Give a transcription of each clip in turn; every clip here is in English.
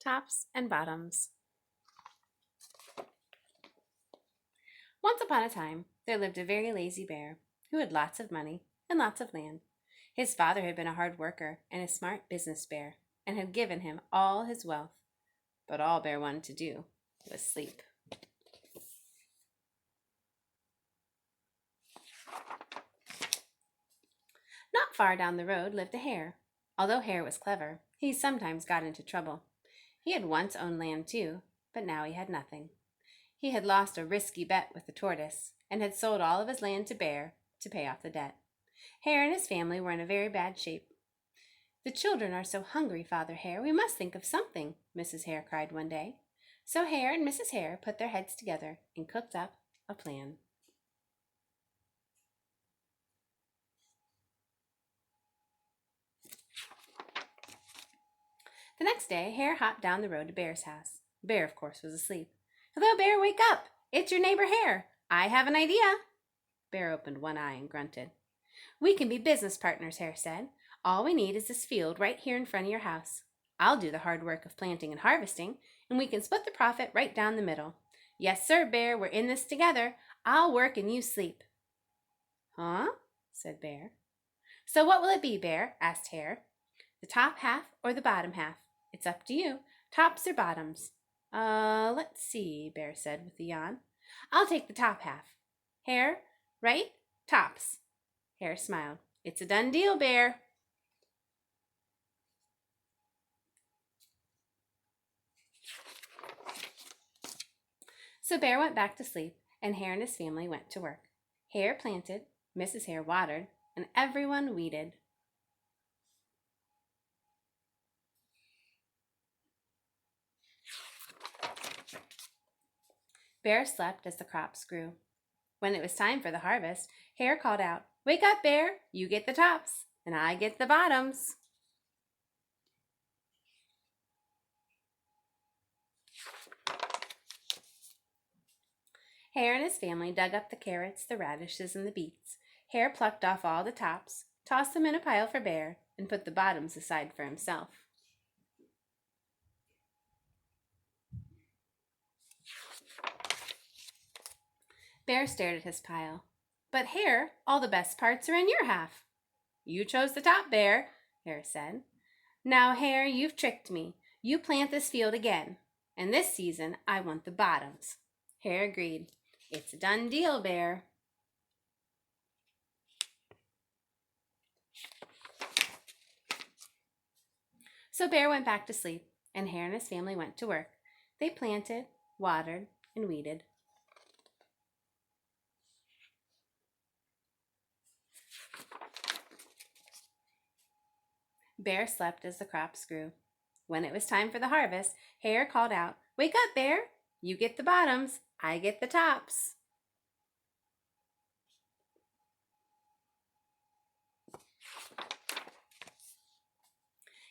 Tops and bottoms. Once upon a time, there lived a very lazy bear who had lots of money and lots of land. His father had been a hard worker and a smart business bear and had given him all his wealth. But all Bear wanted to do was sleep. Not far down the road lived a hare. Although Hare was clever, he sometimes got into trouble. He had once owned land too, but now he had nothing. He had lost a risky bet with the tortoise and had sold all of his land to Bear to pay off the debt. Hare and his family were in a very bad shape. "The children are so hungry, Father Hare. We must think of something," Mrs. Hare cried one day. So Hare and Mrs. Hare put their heads together and cooked up a plan. The next day, Hare hopped down the road to Bear's house. Bear, of course, was asleep. "Hello, Bear, wake up! It's your neighbor Hare. I have an idea." Bear opened one eye and grunted. "We can be business partners," Hare said. "All we need is this field right here in front of your house. I'll do the hard work of planting and harvesting, and we can split the profit right down the middle. Yes, sir, Bear, we're in this together. I'll work and you sleep." "Huh?" said Bear. "So what will it be, Bear?" asked Hare. "The top half or the bottom half? It's up to you. Tops or bottoms?" Let's see," Bear said with a yawn. "I'll take the top half. Hare, right? Tops." Hare smiled. "It's a done deal, Bear." So Bear went back to sleep, and Hare and his family went to work. Hare planted, Mrs. Hare watered, and everyone weeded. Bear slept as the crops grew. When it was time for the harvest, Hare called out, "Wake up, Bear! You get the tops, and I get the bottoms." Hare and his family dug up the carrots, the radishes, and the beets. Hare plucked off all the tops, tossed them in a pile for Bear, and put the bottoms aside for himself. Bear stared at his pile. "But Hare, all the best parts are in your half." "You chose the top, Bear," Hare said. "Now, Hare, you've tricked me. You plant this field again, and this season I want the bottoms." Hare agreed. "It's a done deal, Bear." So Bear went back to sleep, and Hare and his family went to work. They planted, watered, and weeded. Bear slept as the crops grew. When it was time for the harvest, Hare called out, "Wake up, Bear! You get the bottoms, I get the tops."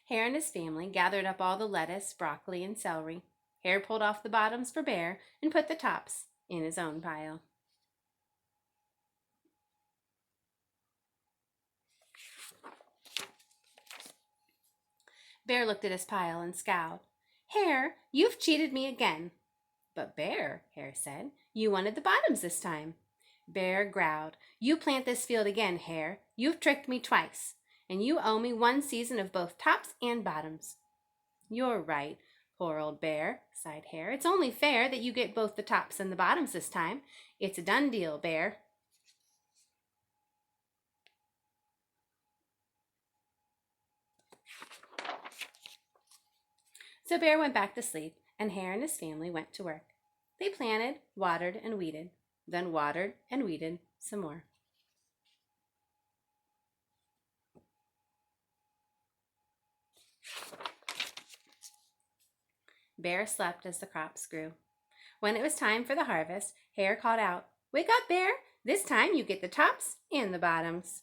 Hare and his family gathered up all the lettuce, broccoli, and celery. Hare pulled off the bottoms for Bear and put the tops in his own pile. Bear looked at his pile and scowled. "Hare, you've cheated me again." "But Bear," Hare said, "you wanted the bottoms this time." Bear growled, "You plant this field again, Hare. You've tricked me twice, and you owe me one season of both tops and bottoms." "You're right, poor old Bear," sighed Hare. "It's only fair that you get both the tops and the bottoms this time. It's a done deal, Bear." So Bear went back to sleep, and Hare and his family went to work. They planted, watered, and weeded, then watered and weeded some more. Bear slept as the crops grew. When it was time for the harvest, Hare called out, "Wake up, Bear! This time you get the tops and the bottoms."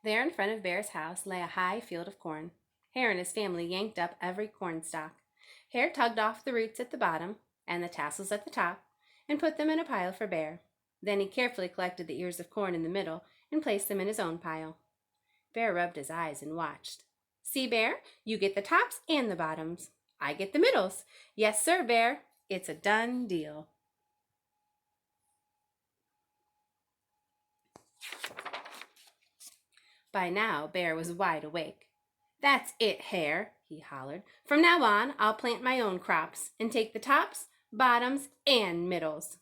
There in front of Bear's house lay a high field of corn. Hare and his family yanked up every corn stalk. Hare tugged off the roots at the bottom and the tassels at the top and put them in a pile for Bear. Then he carefully collected the ears of corn in the middle and placed them in his own pile. Bear rubbed his eyes and watched. See, Bear, you get the tops and the bottoms. I get the middles. Yes, sir, Bear. It's a done deal. By now, Bear was wide awake. That's it, Hare, he hollered. From now on, I'll plant my own crops and take the tops, bottoms, and middles.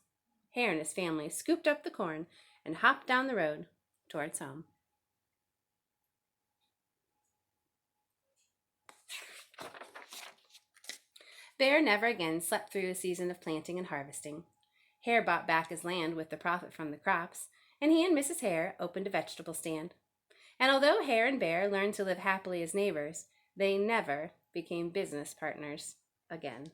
Hare and his family scooped up the corn and hopped down the road towards home. Bear never again slept through a season of planting and harvesting. Hare bought back his land with the profit from the crops, and he and Mrs. Hare opened a vegetable stand. And although Hare and Bear learned to live happily as neighbors, they never became business partners again.